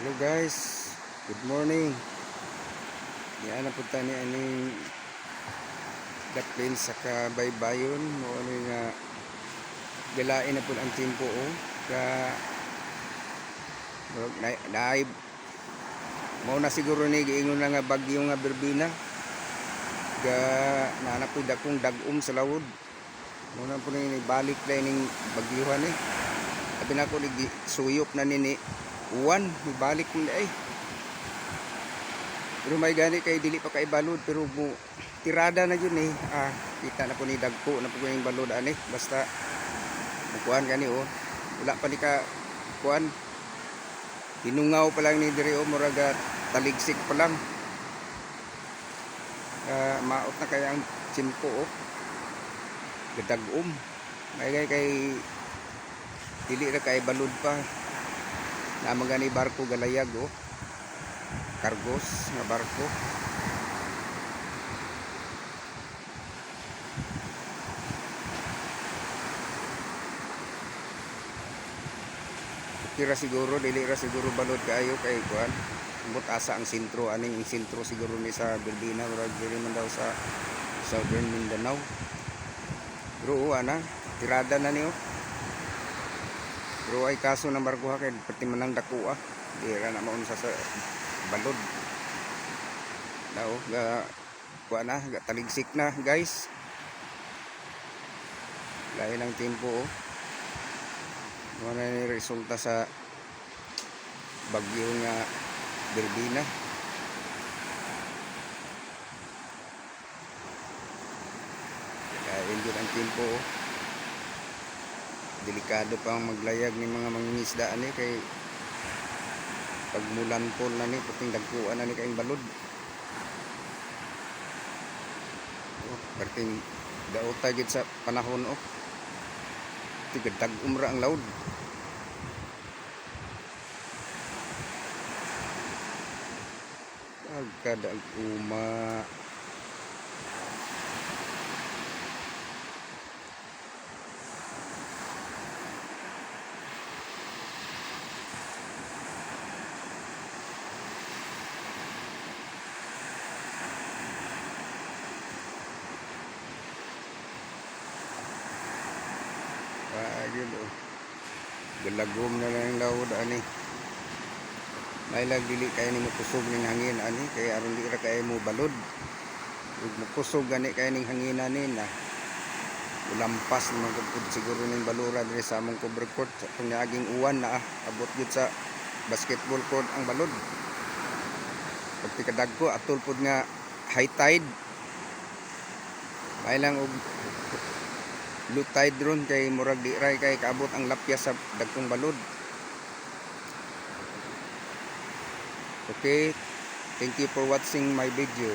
Hello guys, good morning. Yan na po tayo ni aning daplin sa kabaybayon mo ano nga galain na po ang timpo ka naay mo na siguro ni giingon na nga bagyo nga Berbina ga nanapoy dakong dagom sa lawod mo na po ni balik na ning bagyuhan abi na ko suyop na nini uwan balik mo na pero may gani kay dili pa kay balod pero tirada na yun kita na po ni dagko na po yung balod basta kuan gani wala pa ni ka kuan hinungaw pa lang ni diri muraga taligsik pa lang maot na kaya ang chimpo gadagom may kay dili na kay balod pa na magani barko galayag kargos nga barko kira siguro dili ra siguro balod kaayo kay kuan ambot asa ang sentro aning sentro siguro ni sa Berbina ura diri man daw sa Southern Mindanao pero ana tirada na niyo pero ay kaso ng barko kay pati man ang dako di ra na maunsa sa balod daw ga kuan ga taligsik na guys lain ang tempo wala ni resulta sa bagyo nga Berbina lain yun ang tempo delikado pang maglayag ni mga mangingisda kay pagmulan po na ni puting dagkuan na ni kaing balod perting daota gid sa panahon tigadag umra ang laod agkadag uma yun galagom na lang laod may lag dili kay ni mo kusog ning hangin kay aron di ra kay mo balod ug mo kusog gani kay ning hangin na ulampas naman gud siguro ning balura diri sa among cover court sa pangaging uwan na abot gid sa basketball court ang balod pag tikadagko atol pud nga high tide may lang og low tide ron kay murag di ray kay kaabot ang lapyas sa dagkong balod. Okay, thank you for watching my video.